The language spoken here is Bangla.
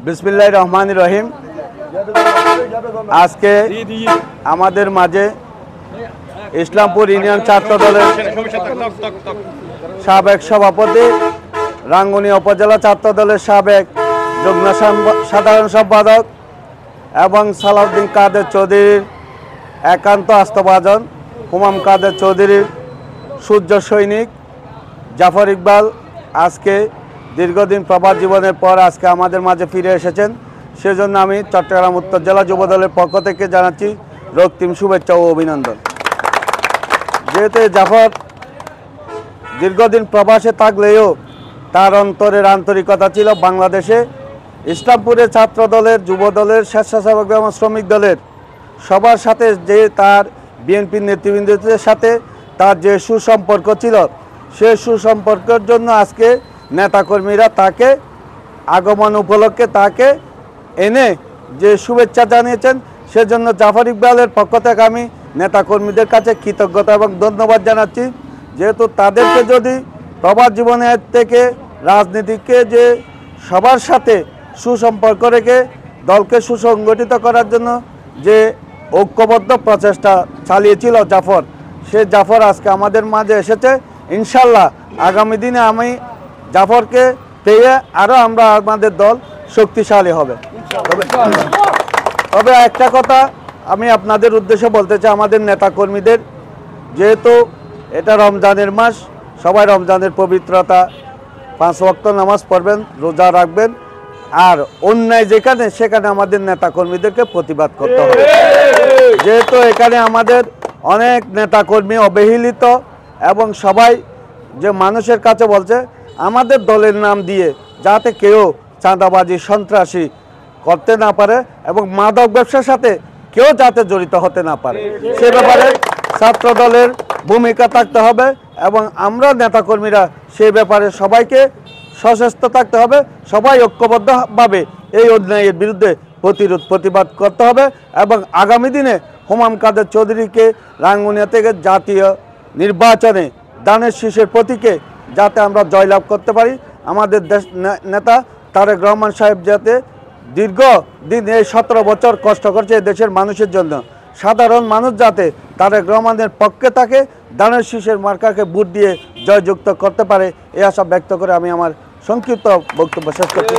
বিসমিল্লাহির রহমানির রহিম। আজকে আমাদের মাঝে ইসলামপুর ইউনিয়ন ছাত্র দলের সাবেক সভাপতি, রাঙ্গুনিয়া উপজেলা ছাত্র দলের সাবেক যুগ্ম সাধারণ সম্পাদক এবং সালাউদ্দিন কাদের চৌধুরীর একান্ত আস্থাভাজন হুমাম কাদের চৌধুরীর সূর্য সৈনিক জাফর ইকবাল আজকে দীর্ঘদিন প্রবাস জীবনের পর আজকে আমাদের মাঝে ফিরে এসেছেন। সেজন্য আমি চট্টগ্রাম উত্তর জেলা যুবদলের পক্ষ থেকে জানাচ্ছি রক্তিম শুভেচ্ছা ও অভিনন্দন। যেহেতু জাফর দীর্ঘদিন প্রবাসে থাকলেও তার অন্তরের আন্তরিকতা ছিল বাংলাদেশে ইসলামপুরের ছাত্র দলের, যুব দলের, স্বেচ্ছাসেবক এবং শ্রমিক দলের সবার সাথে যে তার বিএনপির নেতৃবৃন্দদের সাথে তার যে সুসম্পর্ক ছিল, সেই সুসম্পর্কের জন্য আজকে নেতাকর্মীরা তাকে আগমন উপলক্ষে তাকে এনে যে শুভেচ্ছা জানিয়েছেন, সেজন্য জাফর ইকবালের পক্ষ থেকে আমি নেতাকর্মীদের কাছে কৃতজ্ঞতা এবং ধন্যবাদ জানাচ্ছি। যেহেতু তাদেরকে যদি প্রবাস জীবনের থেকে রাজনীতিকে যে সবার সাথে সুসম্পর্ক রেখে দলকে সুসংগঠিত করার জন্য যে ঐক্যবদ্ধ প্রচেষ্টা চালিয়েছিল জাফর, সে জাফর আজকে আমাদের মাঝে এসেছে। ইনশাল্লাহ আগামী দিনে আমি জাফরকে পেয়ে আরও আমরা আমাদের দল শক্তিশালী হবে। তবে একটা কথা আমি আপনাদের উদ্দেশ্যে বলতে চাই, আমাদের নেতাকর্মীদের, যেহেতু এটা রমজানের মাস, সবাই রমজানের পবিত্রতা 5 ওয়াক্ত নামাজ পড়বেন, রোজা রাখবেন, আর অন্যায় যেখানে সেখানে আমাদের নেতাকর্মীদেরকে প্রতিবাদ করতে হবে। যেহেতু এখানে আমাদের অনেক নেতাকর্মী অবহেলিত এবং সবাই যে মানুষের কাছে বলছে আমাদের দলের নাম দিয়ে যাতে কেউ চাঁদাবাজি, সন্ত্রাসী করতে না পারে এবং মাদক ব্যবসার সাথে কেউ যাতে জড়িত হতে না পারে, সে ব্যাপারে ছাত্র দলের ভূমিকা থাকতে হবে এবং আমরা নেতাকর্মীরা সেই ব্যাপারে সবাইকে সচেষ্ট থাকতে হবে। সবাই ঐক্যবদ্ধভাবে এই অন্যায়ের বিরুদ্ধে প্রতিবাদ করতে হবে এবং আগামী দিনে হুমাম কাদের চৌধুরীকে রাঙ্গুনিয়া থেকে জাতীয় নির্বাচনে দানের শীষের প্রতীকে যাতে আমরা জয়লাভ করতে পারি। আমাদের দেশ নেতা তারেক রহমান সাহেব যাতে দীর্ঘদিন এই 17 বছর কষ্ট করছে এই দেশের মানুষের জন্য, সাধারণ মানুষ যাতে তারেক রহমানের পক্ষে থাকে, দানের শীষের মার্কাকে ভোট দিয়ে জয়যুক্ত করতে পারে, এই আশা ব্যক্ত করে আমি আমার সংক্ষিপ্ত বক্তব্য শেষ করছি।